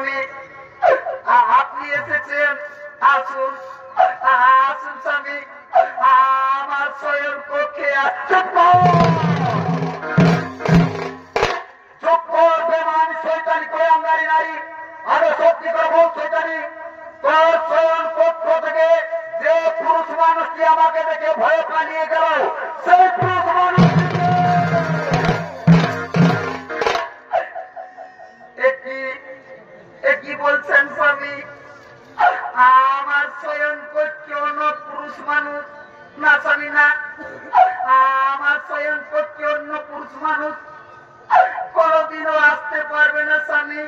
স্বামী, আপনি এসেছেন, আসুন আসুন স্বামী, আমার শয়ন কক্ষে আসছেন। শৈতানি কয়াঙ্গারি নারী, আরো সত্যি করে বল শৈতানি, তোর শয়ন কক্ষ থেকে যে পুরুষ মানুষটি আমাকে দেখে ভয় পালিয়ে গেল, সেই পুরুষ মানুষ কি বলছেন স্বামী? আমার শয়ন কক্ষে অন্য পুরুষ মানুষ না স্বামী, না, আমার শয়ন কক্ষে অন্য পুরুষ মানুষ কোনদিনও আসতে পারবে না স্বামী।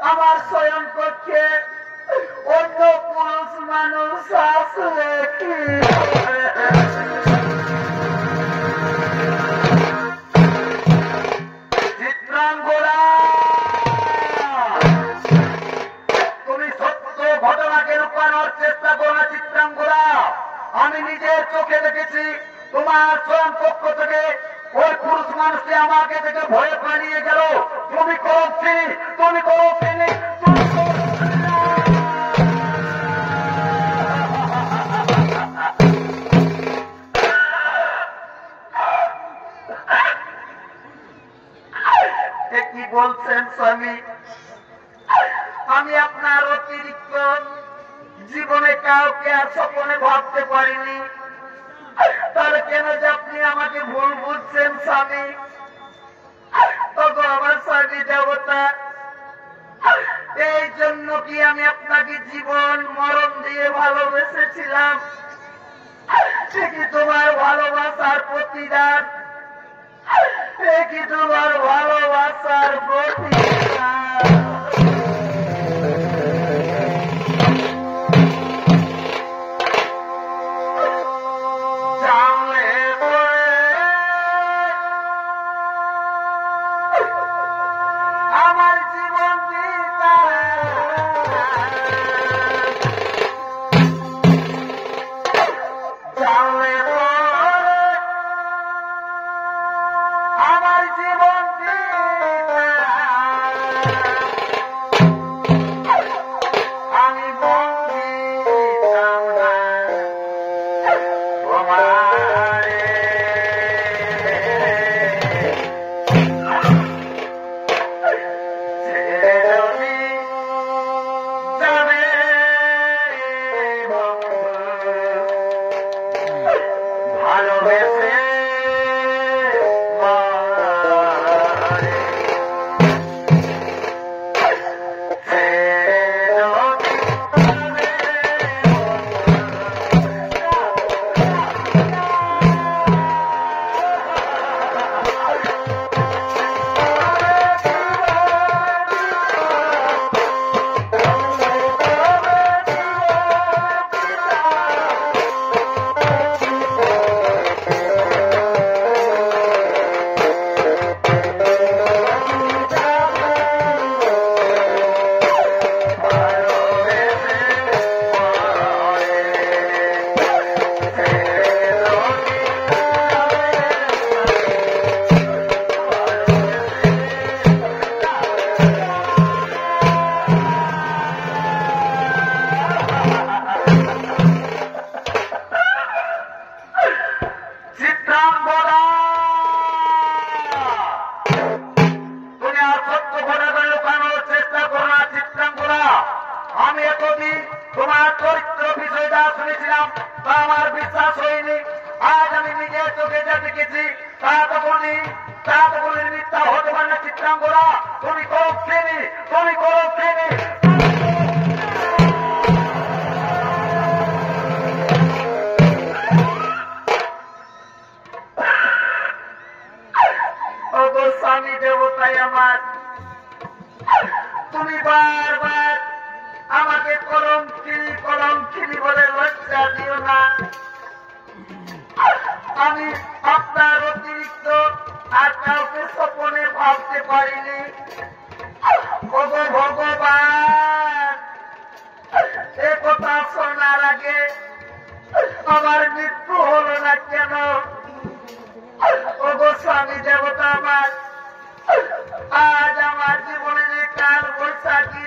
আমার শয়ন কক্ষে অন্য পুরুষ মানুষ আসলে কি চিত্রাঙ্গরা, তুমি সত্য ঘটনাকে লুকানোর চেষ্টা করো না চিত্রাঙ্গরা। আমি নিজের চোখে দেখেছি তোমার শয়ন কক্ষ থেকে ওই পুরুষ মানুষটি আমাকে থেকে ভয়ে পালিয়ে গেল। তুমি করছি, তুমি করছি, কি বলছেন স্বামী? আমি আপনার অতিরিক্ত জীবনে কাউকে আর স্বপ্নে ভাবতে পারিনি, তাহলে কেন যে আপনি আমাকে ভুল বুঝছেন স্বামী? তখন আমার স্বামী দেবতা, এই জন্য কি আমি আপনাকে জীবন মরণ দিয়ে ভালোবেসেছিলাম? কি তোমার ভালোবাসার প্রতিদান, কি তোমার ভালোবাসার প্রতিদান? তোমার চরিত্র বিষয়টা শুনেছিলাম, তা আমার বিশ্বাস হয়নি। আজ আমি নিজের চোখে যা দেখেছি তা তো বলি মিথ্যা হতে পারে না। চিত্রাঙ্গরা, তুমি করো প্রেমী, তুমি করো প্রেমী। স্বামী দেবতাই আমার, তুমি বারবার আমাকে কলঙ্কিনী বলে লজ্জা দিও না। আমি আপনার অতিরিক্ত আর কাউকে স্বপ্নে ভাবতে পারিনি। ভগবান, এ কথা শোনার আগে আমার মৃত্যু হলো না কেন? স্বামী দেবতা আমার, আজ আমার জীবনে যে কাল বৈশাখী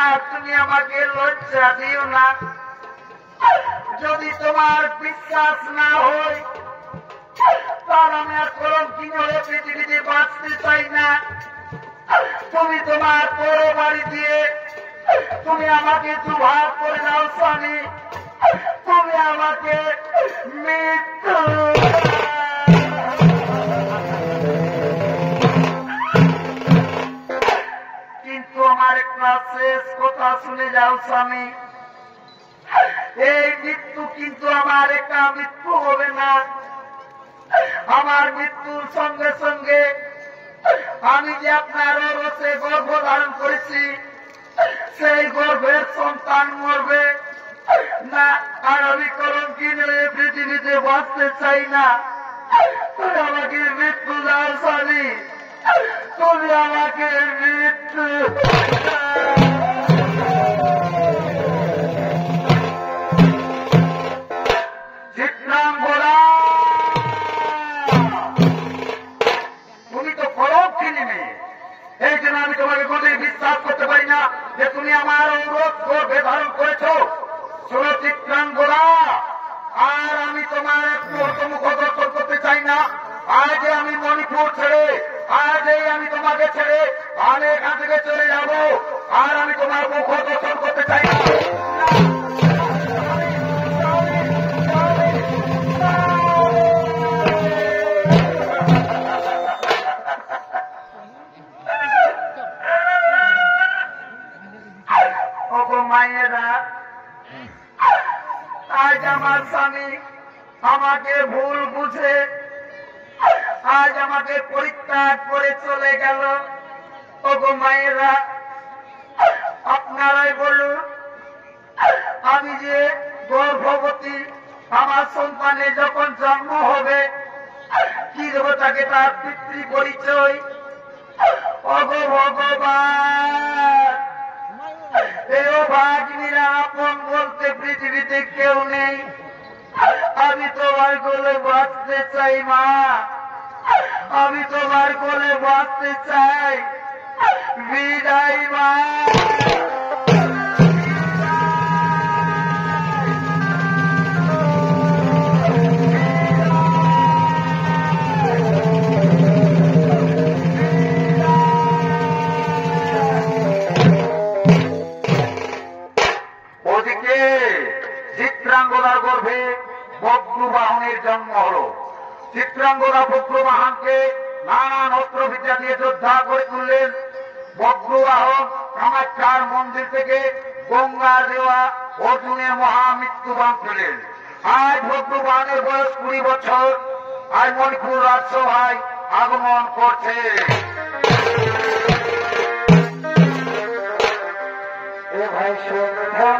আর তুমি আমাকে লজ্জা দিও না। যদি তোমার বিশ্বাস না হয় তার আমি আর কলঙ্কিনী হয়ে পৃথিবীতে বাঁচতে চাই না। তুমি তোমার বড় বাড়ি দিয়ে তুমি আমাকে দুভাগ করে দাও স্বামী, তুমি আমাকে মৃত্যু। কিন্তু আমার একটা শেষ কথা শুনে যাও স্বামী, এই মৃত্যু কিন্তু আমার একটা মৃত্যু হবে না। আমার মৃত্যুর সঙ্গে সঙ্গে আমি যে আপনার রসে গর্ভ ধারণ করেছি সেই গর্ভের সন্তান মরবে না। আর আমি কলঙ্কিনী হয়ে পৃথিবীতে বাঁচতে চাই না। তুমি আমাকে মৃত্যু দাও স্বামী, তুমি আমাকে মৃত্যু। চিত্রাঙ্গনা, তুমি তো কলঙ্কিনী মেয়ে, এই জন্য আমি তোমাকে কোনোদিন বিশ্বাস করতে পারি না যে তুমি আমার অনুরোধ গর্ভে ধারণ করেছ। শোনো চিত্রাঙ্গনা, আর আমি তোমার একটু মুখ দর্শন করতে চাই না। আজ আমি মণিপুর ছেড়ে, আজ আমি তোমাকে ছেড়ে আমি এখান থেকে চলে যাব। আর আমি তোমার মুখ দর্শন করতে চাই না। মায়েরা, আজ আমার স্বামী আমাকে ভুল বুঝে আজ আমাকে পরিত্যাগ করে চলে গেল। ওগো মায়েরা, আপনারাই বলুন, আমি যে গর্ভবতী, আমার সন্তানের যখন জন্ম হবে কি দেবো তাকে তার পিতৃ পরিচয়। ওগো ভগবান, এও ভাগ্নিরা আপন বলতে পৃথিবীতে কেউ নেই। আমি তোমার কোলে বাঁচতে চাই মা, আমি তোমার কোলে বাঁচতে চাই। বিদায় মা। ওদিকে চিত্রাঙ্গদার গর্ভে বজ্রবাহনের জন্ম হল। চিত্রাঙ্গদা বজ্রবাহনকে নানান অস্ত্রবিদ্যা দিয়ে যোদ্ধা করে তুললেন। বজ্রবাহন কামাখ্যার মন্দির থেকে গঙ্গা দেওয়া অর্জুনের মহামৃত্যুবান ছিলেন। আজ বজ্রবাহনের বয়স 20 বছর। আজ মণিপুর রাজসভায় আগমন করছে। এ ভাই সন্ধ্যা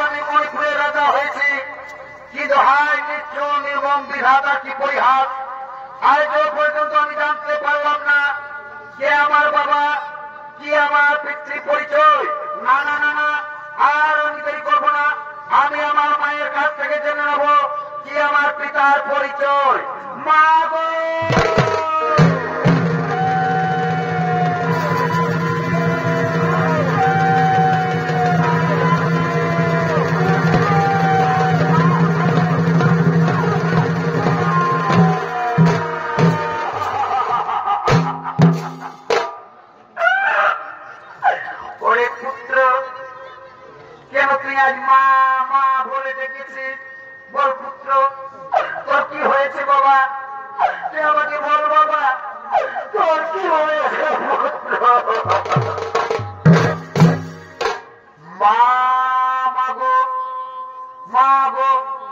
আমি মণিপুরের রাজা হয়েছি, কিন্তু হায় নিত্য নির্মম বিধাতা কি পরিহাস, আজও পর্যন্ত আমি জানতে পারলাম না কে আমার বাবা, কি আমার পিতৃ পরিচয়। না না না না, আর আমি দেরি করবো না, আমি আমার মায়ের কাছ থেকে জেনে নেব কি আমার পিতার পরিচয়। মা গো,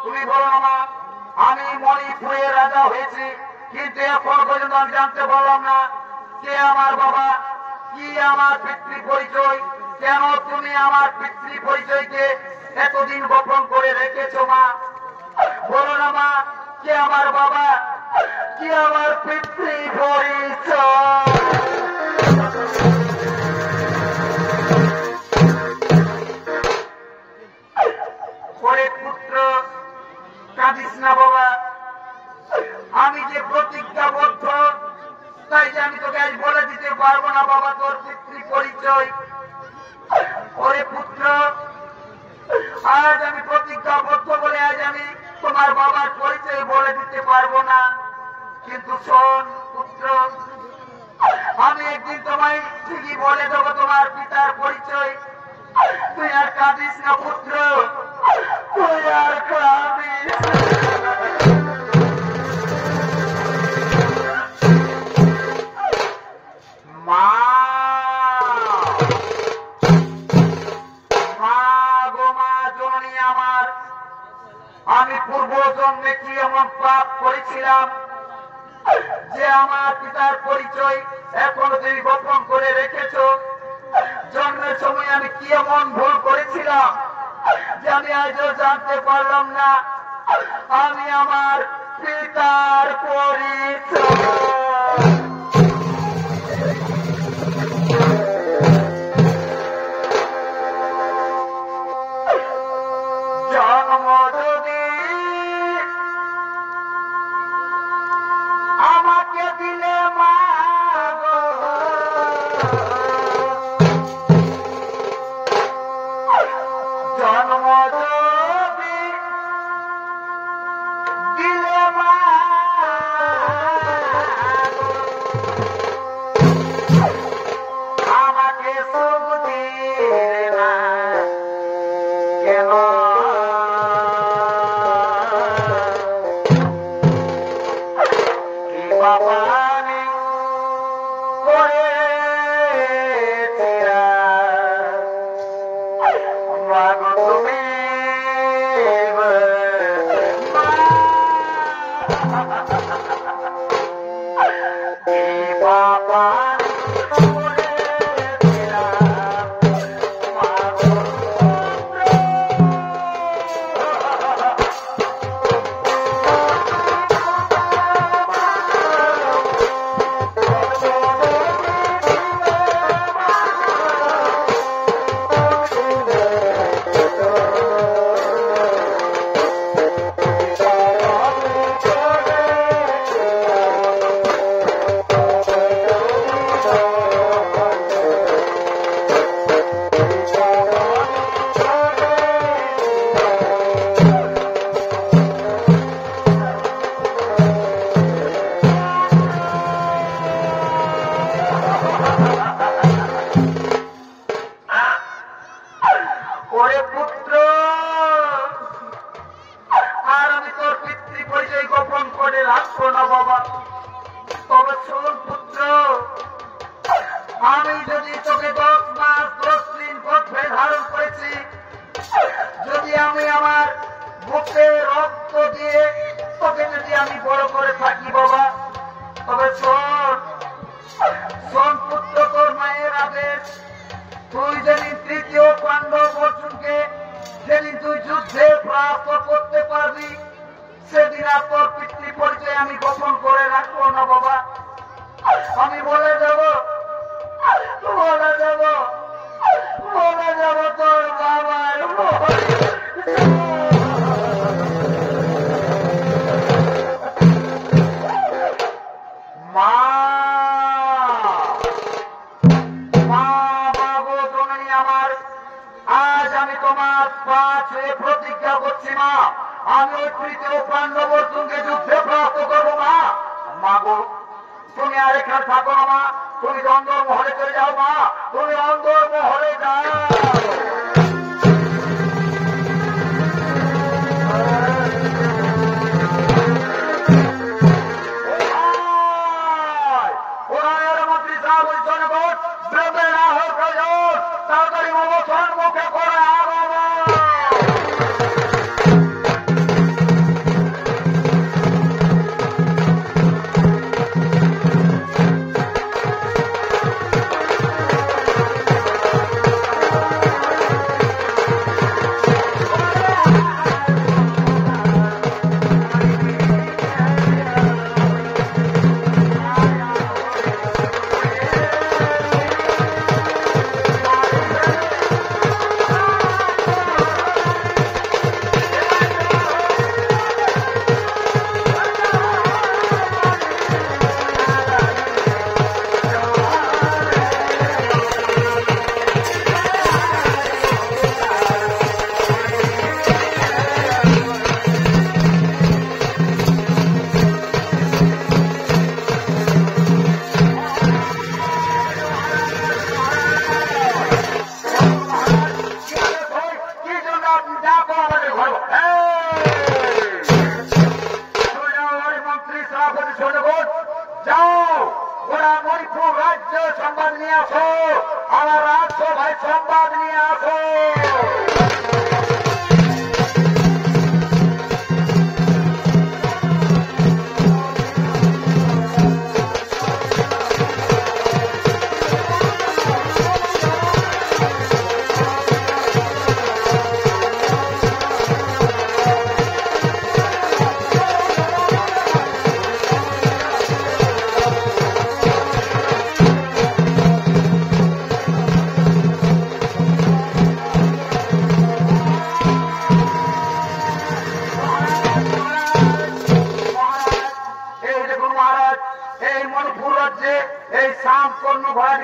তুমি বলো না মা, আমি মণিপুরের রাজা হয়েছি, কিন্তু এখন পর্যন্ত আমি জানতে পারলাম না কে আমার বাবা, কি আমার পিতৃ পরিচয়। কেন তুমি আমার পিতৃ পরিচয়কে এতদিন গোপন করে রেখেছো মা? বলো না মা, কে আমার বাবা, কি আমার পিতৃ পরিচয়। পুত্র কাঁদিস না বাবা, আমি যে প্রতিজ্ঞাবদ্ধ, তাই যে আমি তোকে আজ বলে দিতে পারবো না বাবা তোর পিতৃ পরিচয়। ওরে পুত্র, আজ আমি প্রতিজ্ঞাবদ্ধ বলে আজ আমি তোমার বাবার পরিচয় বলে দিতে পারবো না, কিন্তু শোন পুত্র, আমি একদিন তোমায় ঠিকই বলে দেবো তোমার পিতার পরিচয়। তুই আর কাঁদিস না পুত্র, তুই আর কাঁদিস। মা গো মা জননী আমার, আমি পূর্ব জন্মে কি এমন পাপ করেছিলাম যে আমার পিতার পরিচয় এখনো তুমি গোপন করে রেখেছো? জন্মের সময় আমি কি এমন ভুল করেছিলাম যে আমি আজও জানতে পারলাম না আমি আমার পিতার পরিচয়? জন্ম যদি আমাকে দিলে মা গো, জন্ম যদি দিলে মা গো, আমাকে সুখ দিলে না কেন? কি বাবা আমি করেছিলাম মা গো তুমি কি বাবা ওরে পুত্র, আর আমি তোর পিতৃ পরিচয় গোপন করে রাখবো না বাবা। তবে শোন পুত্র, আমি যদি তোকে 10 মাস 10 দিন গর্ভে ধারণ করেছি, যদি আমি আমার বুকে রক্ত দিয়ে তোকে যদি আমি বড় করে থাকি বাবা, তবে শোন পুত্র, তোর মায়ের আদেশ, তুই যদি তৃতীয় পাণ্ডব অর্জুনকে যেদিন তুই যুদ্ধে প্রাপ্ত করতে পারবি সেদিন আর তোর পিতৃ পরিচয় আমি গোপন করে রাখবো না বাবা। আমি বলে যাব বলে যাব বলে যাব তোর বাবার মা বাবু জননী আমার, আজ আমি তোমার পা ছুঁয়ে প্রতিজ্ঞা করছি মা, আমি ওই তৃতীয় পাণ্ডব অর্জুনকে যুদ্ধে প্রাপ্ত করবো মা। মা গো তুমি আর এখানে থাকো না মা, তুমি অন্দর মহলে চলে যাও মা, তুমি অন্দর মহলে যাও। তাড়াতাড়ি অবস্থান মুখে করে সংবাদ নিয়ে আসো, আমার রাজসভায় সংবাদ নিয়ে আসো।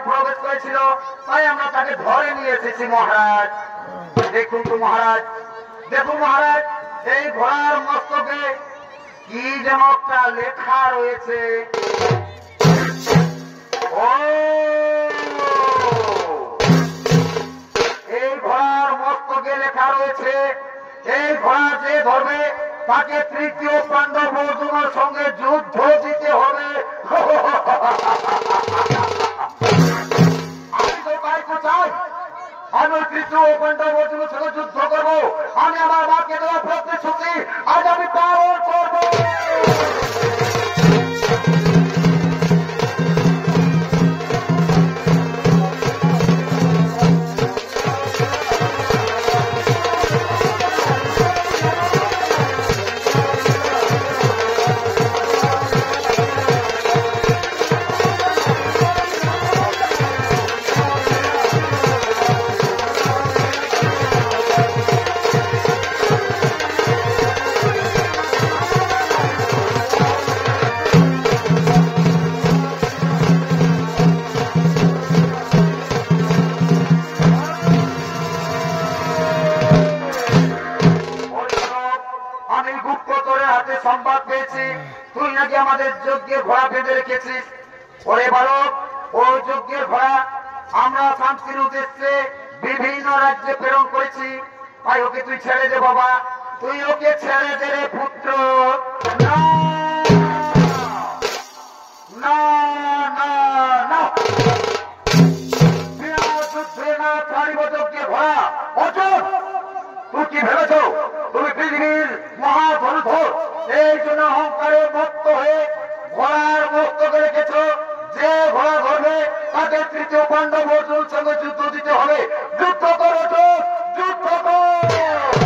প্রবেশ করেছিল তাই আমরা তাকে ধরে নিয়ে এসেছি মহারাজ। দেখুন তো মহারাজ, দেখুন মহারাজ, এই ঘোড়ার মস্তকে কি যেন একটা লেখা রয়েছে। ও এই ঘোড়ার মস্তকে লেখা রয়েছে, এই ঘোড়া যে ধরবে তাকে তৃতীয় পাণ্ডব অর্জুনের সঙ্গে যুদ্ধ দিতে হবে। আমি তো তাই চাই, আমি তৃতীয় পাণ্ডব অর্জুনের সঙ্গে যুদ্ধ করবো। আমি আমার মাকে দেওয়া প্রতিশ্রুতি আজ আমি পালন করবো। সংবাদ পেয়েছি তুই নাকি আমাদের যজ্ঞের ঘোড়া বেঁধে রেখেছিস। ওরে বালক, ওই যজ্ঞের ঘোড়া আমরা শান্তির উদ্দেশ্যে বিভিন্ন রাজ্যে প্রেরণ করেছি, তাই ওকে তুই ছেড়ে দে বাবা, তুই ওকে ছেড়ে দে রে পুত্র। না না না না, যুদ্ধে না ছাড়িব যজ্ঞের ঘোড়া। অর্জুন, তুই কি ভেবেছ তুমি পৃথিবীর মহাধনুধর, এই জন্য অহংকারে মুক্ত হয়ে ঘোড়ার মস্তকে রেখেছ। যে ঘোড়া ধরবে তাকে তৃতীয় পাণ্ডব অর্জুনের সঙ্গে যুদ্ধ দিতে হবে। যুদ্ধ করো, যুদ্ধ কর।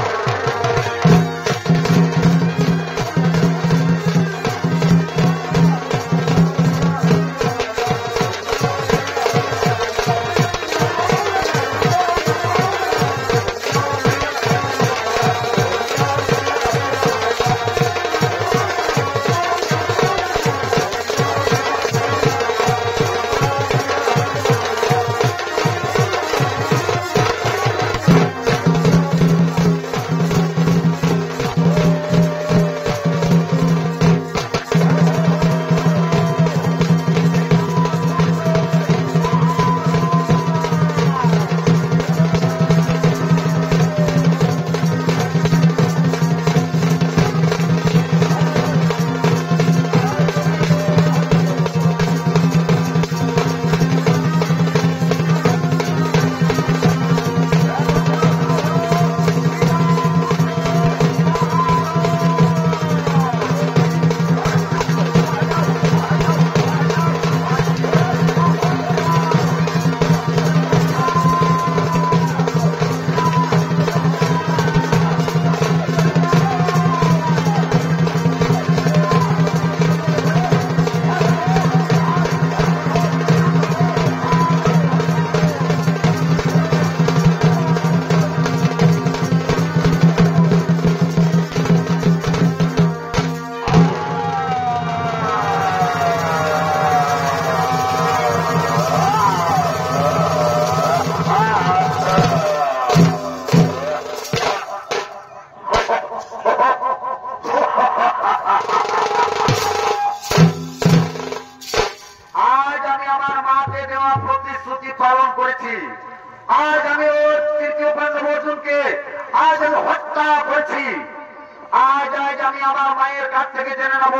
কাছ থেকে জেনে নেব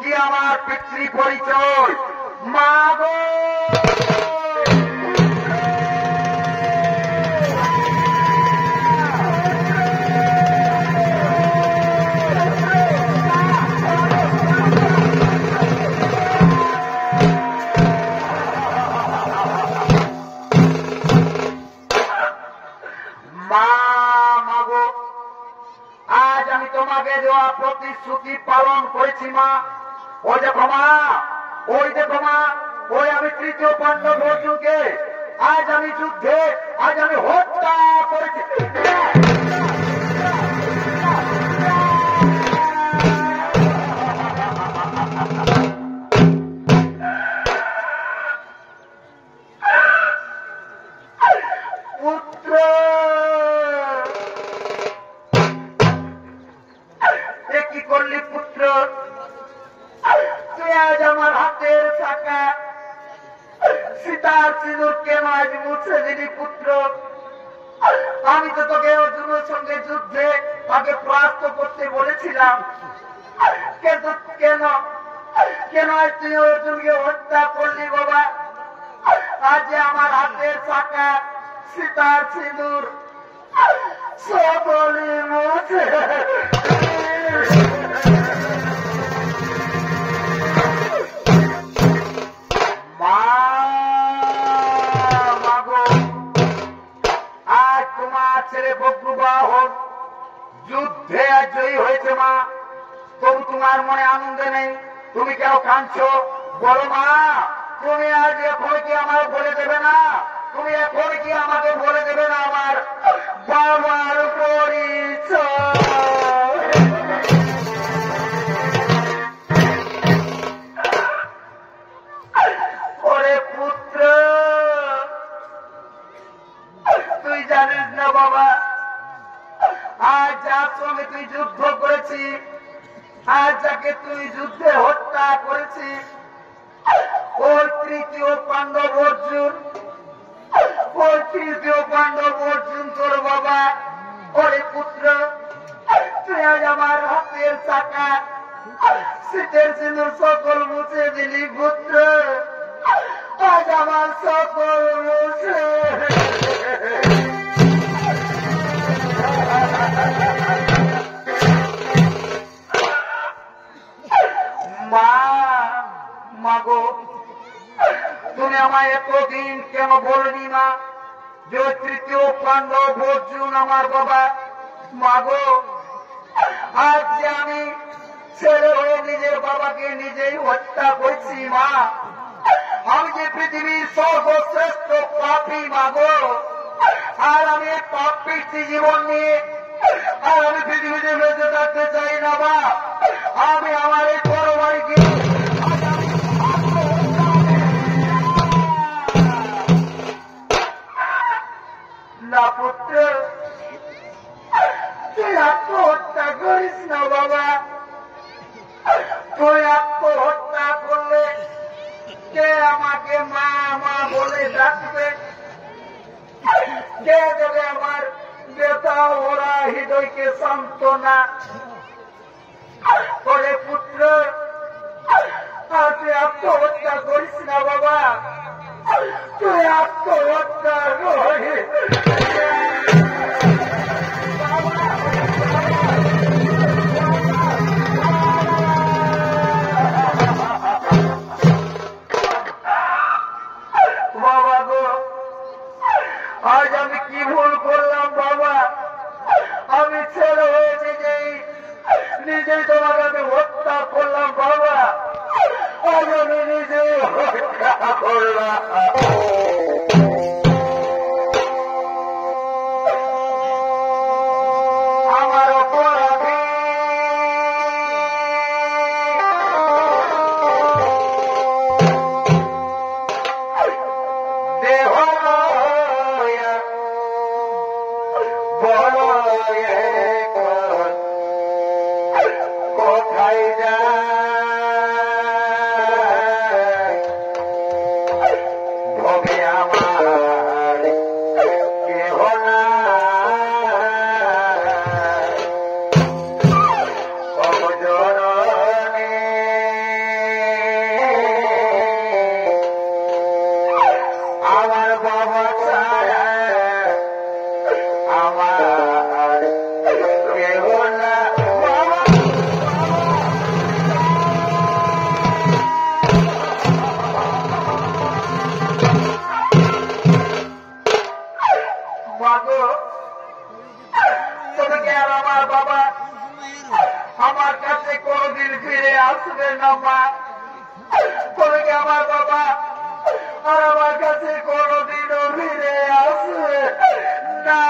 কি আমার পিতৃ পরিচয়। মা গো আজ আমি তোমাকে দেওয়া প্রতিশ্রুতি পালন করেছি মা। ওই দেখো মা, ওই দেখো মা, ওই আমি তৃতীয় পাণ্ডব অর্জুনকে আজ আমি যুদ্ধে আজ আমি হত্যা করেছি। পুত্র কি করলি পুত্র? তুই আজ আমার হাতের চাকা সীতার সিঁদুর কেন আজ মুছে দিলি পুত্র? আমি তো তোকে অর্জুনের সঙ্গে যুদ্ধে তাকে পরাস্ত করতে বলেছিলাম, কিন্তু কেন কেন আজ তুই অর্জুনকে হত্যা করলি বাবা? আজ আমার হাতের চাকা সীতার সিঁদুর সকলে মুছে ছেলে বজ্রবাহন যুদ্ধে আজ জয়ী হয়েছে মা, তবু তোমার মনে আনন্দ নেই, তুমি কেন কাঁদছো? বলো মা, তুমি আজ এখন কি আমার বলে দেবে না? তুমি এখন কি আমাকে বলে দেবে না আমার বাবার পরিচয়? ওরে পুত্র, তুই জানিস না বাবা, আজ যার সঙ্গে তুই যুদ্ধ করেছি, আজ যাকে তুই যুদ্ধে হত্যা করেছি, ওই তৃতীয় পাণ্ডব অর্জুন, ওই তৃতীয় পাণ্ডব অর্জুন তোর বাবা। ওরে পুত্র, তুই আজ আমার হাতের চাকা শীতের সিঁদুর সকল মুছে দিলি পুত্র, আজ আমার সকল মুছে মা। মাগো, তুমি আমায় এতদিন কেন বলনি মা যে তৃতীয় পাণ্ডব অর্জুন আমার বাবা? মাগো, আজ যে আমি ছেলে হয়ে নিজের বাবাকে নিজেই হত্যা করছি মা, আমি যে পৃথিবীর সর্বশ্রেষ্ঠ পাপী মাগো, আর আমি এই পাপী জীবন নিয়ে আর আমি পৃথিবীতে বেঁচে থাকতে চাই না মা। আমি আমার এই পরবাড়িকে না পুত্র, তুই আত্মহত্যা করিস না বাবা। তুই আত্মহত্যা করলে কে আমাকে মা মা বলে ডাকবে? কে দেবে আমার বেতা ওরা হৃদয়কে সান্ত্বনা? বলে পুত্র, তুই আত্মহত্যা করিস না বাবা, তুই আত্মহত্যা করিস বাবা গো। আজ আমি কি ভুল করলাম বাবা? আমি ছেলে হয়ে নিজেই তোমাকে আমি হত্যা করলাম বাবা, আজ আমি নিজেই হত্যা করলাম। আমার অপরাধী দেহ বড় আসবে না মা, তবে কি আমার বাবা আর আমার কাছে কোনোদিনও ফিরে আসবে না।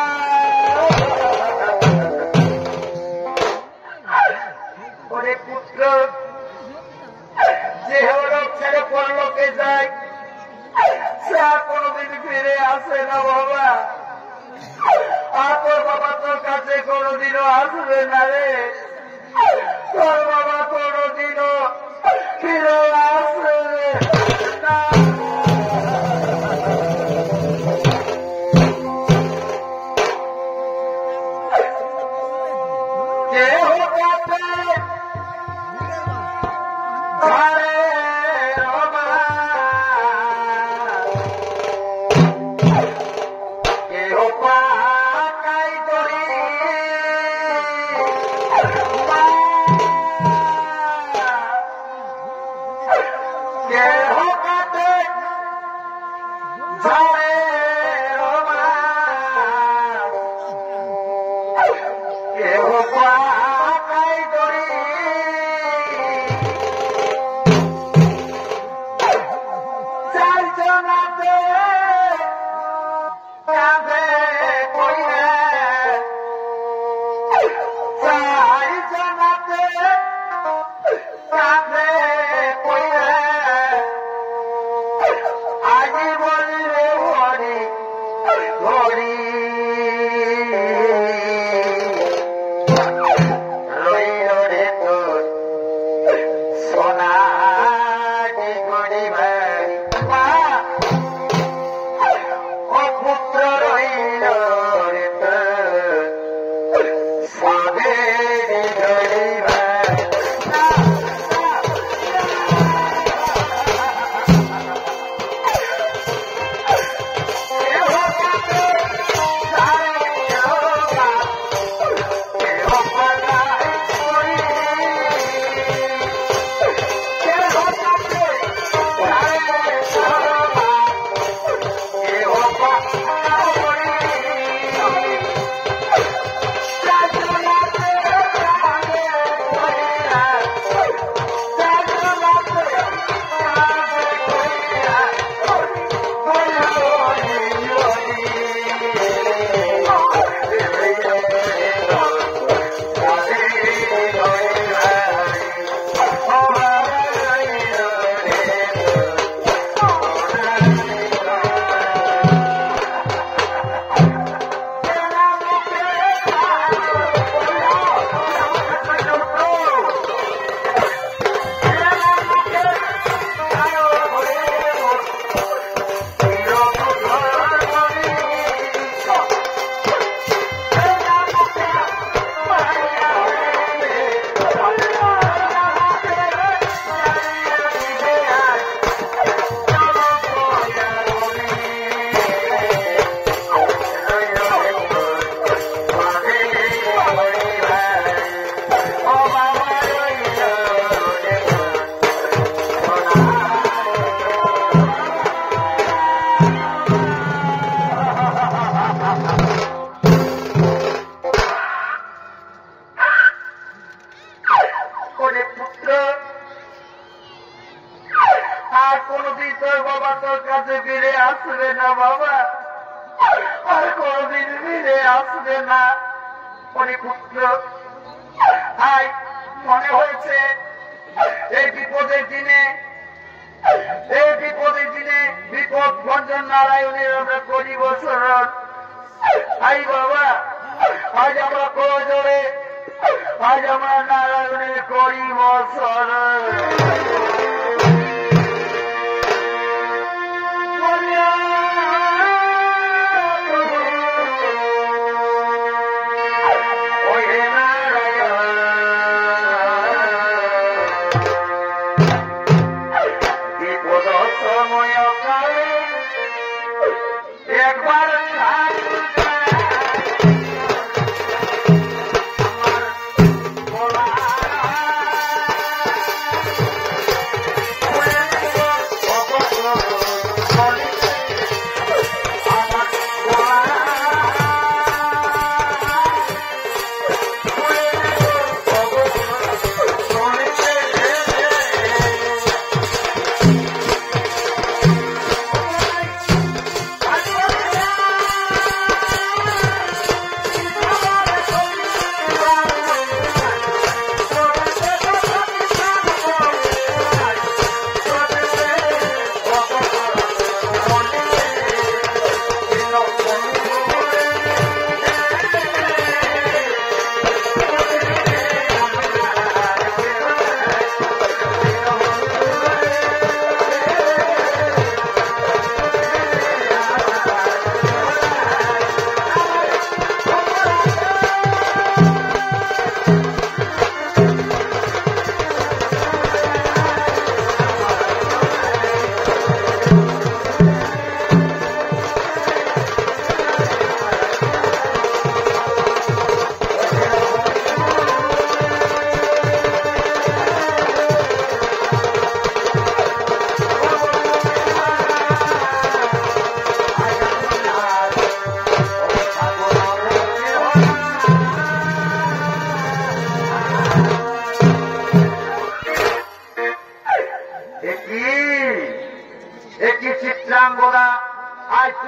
ওরে পুত্র, যে হলো ছেড়ে পরলোকে যায় সে আর কোনোদিন ফিরে আসে না বাবা, আর তোর বাবা তোর কাছে কোনোদিনও আসবে না রে, তোর বাবা কোনোদিনও ফিরে আসবে না।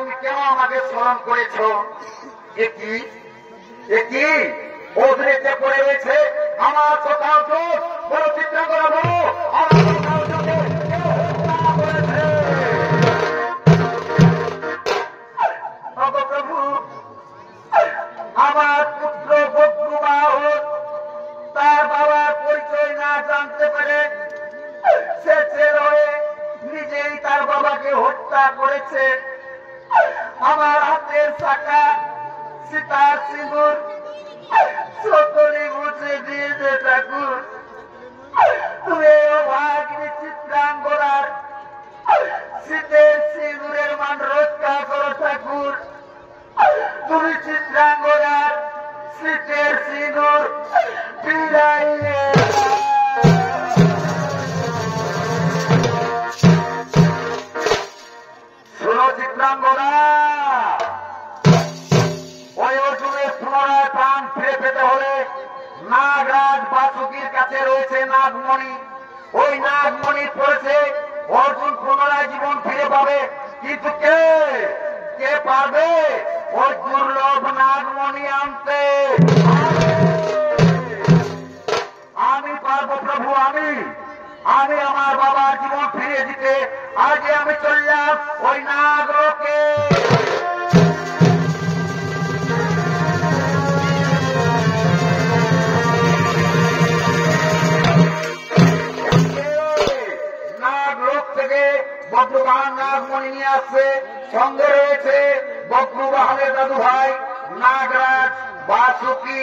তুমি কেন আমাকে স্মরণ করেছ? একই অধীনে পড়ে রয়েছে আমার কোথাও চোখ বড় চিন্তা করা বলো আমার কোথাও চোখে প্রভু, আমার পুত্র বক্রুবাহ তার বাবার পরিচয় না জানতে পারে সে ছেলে হয়ে নিজেই তার বাবাকে হত্যা করেছে। আমার হাতের চাকা সীতার সিঁদুর সকলে মুছে দিয়েছে ঠাকুর। তুমি অভাগিনী চিত্রাঙ্গনার শীতের সিঁদুরের মান রক্ষা করো ঠাকুর। তুমি চিত্রাঙ্গনার শীতের সিঁদুর ফিরাইয়ে শোনো চিত্রাঙ্গনা, ওই অর্জুনের পুনরায় প্রাণ ফিরে পেতে হলে নাগরাজ বাসুকির কাছে রয়েছে নাগমণি। ওই নাগমণি পড়েছে অর্জুন পুনরায় জীবন ফিরে পাবে। কিন্তু কে পারবে ওই দুর্লভ নাগমণি আনতে? আমি পারবো প্রভু, আমি আমার বাবার জীবন ফিরিয়ে দিতে আজ আমি চললাম ওই নাগলোকে। নাগলোক থেকে বক্রবাহন নাগমণি নিয়ে আসছে। সঙ্গে রয়েছে বক্রবাহনের দাদু ভাই নাগরাজ বাসুকি।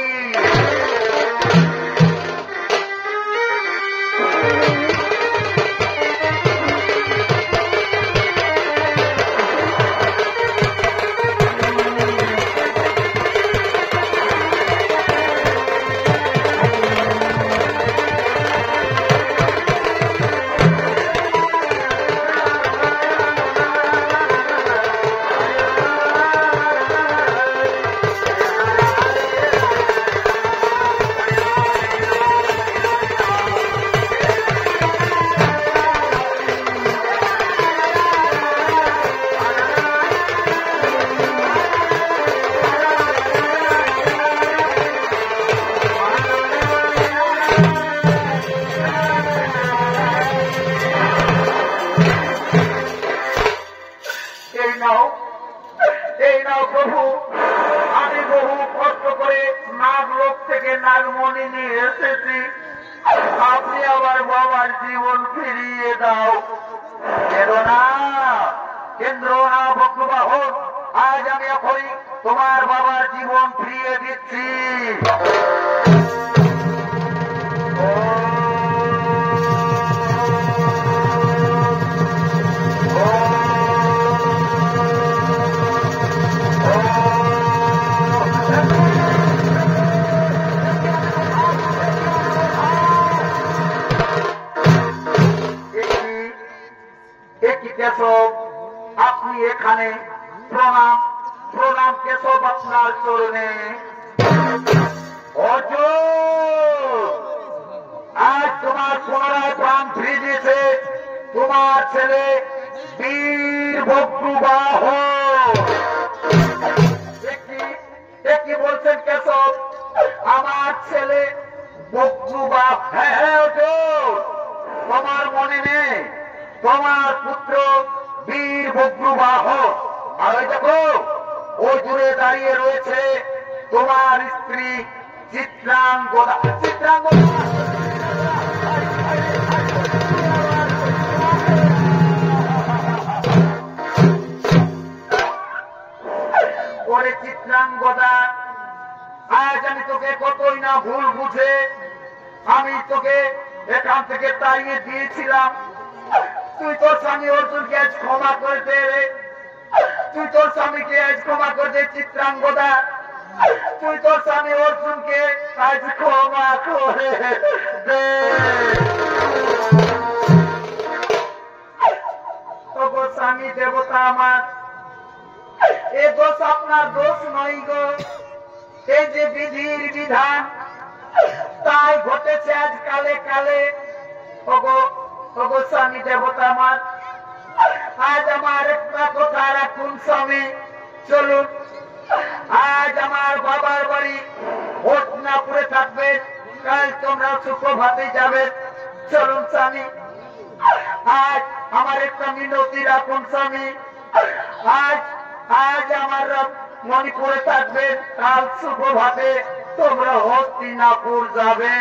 এই নাও প্রভু, আমি বহু কষ্ট করে নাগলোক থেকে নাগমণি নিয়ে এসেছি। আপনি আবার বাবার জীবন ফিরিয়ে দাও। কেন্দ্র না বক্রবাহন, আজ আমি এখনই তোমার বাবার জীবন ফিরিয়ে দিচ্ছি। কেশব, আপনি এখানে? প্রণাম প্রণাম কেশব আপনার চরণে। আজ তোমার পুনরায় প্রাণ ফিরিয়ে দিয়েছে তোমার ছেলে বীর বক্রুবাহ। কি বলছেন কেশব? আমার ছেলে বক্রুবাহ? হ্যাঁ, তোমার মনে নেই তোমার পুত্র বীর বক্রুবাহ? আর ওই দেখো ওই দূরে দাঁড়িয়ে রয়েছে তোমার স্ত্রী চিত্রাঙ্গদা। ওরে চিত্রাঙ্গদা, আজ আমি তোকে কতই না ভুল বুঝে আমি তোকে এখান থেকে তাড়িয়ে দিয়েছিলাম। তুই তোর স্বামী অর্জুনকে আজ ক্ষমা করে দে রে। তুই তোর স্বামীকে আজ ক্ষমা করে দে চিত্রাঙ্গদা। তুই তোর স্বামী অর্জুনকে আজ ক্ষমা করে দে। তবু স্বামী দেবতা আমার, এ দোষ আপনার দোষ নয় গো। এই যে বিধির বিধান তাই ঘটেছে আজ কালে কালে। ওগো স্বামী দেবতা আমার, আজ আমার একটা কথা রাখুন স্বামী, চলুন আজ আমার বাবার বাড়ি হটনাপুরে থাকবে, কাল তোমরা সুপ্রভাতে যাবে। চলুন স্বামী, আজ আমার একটা মিনতি রাখুন স্বামী, আজ আজ আমার মণিপুরে থাকবে, কাল সুপ্রভাতে তোমরা হস্তিনাপুর যাবে।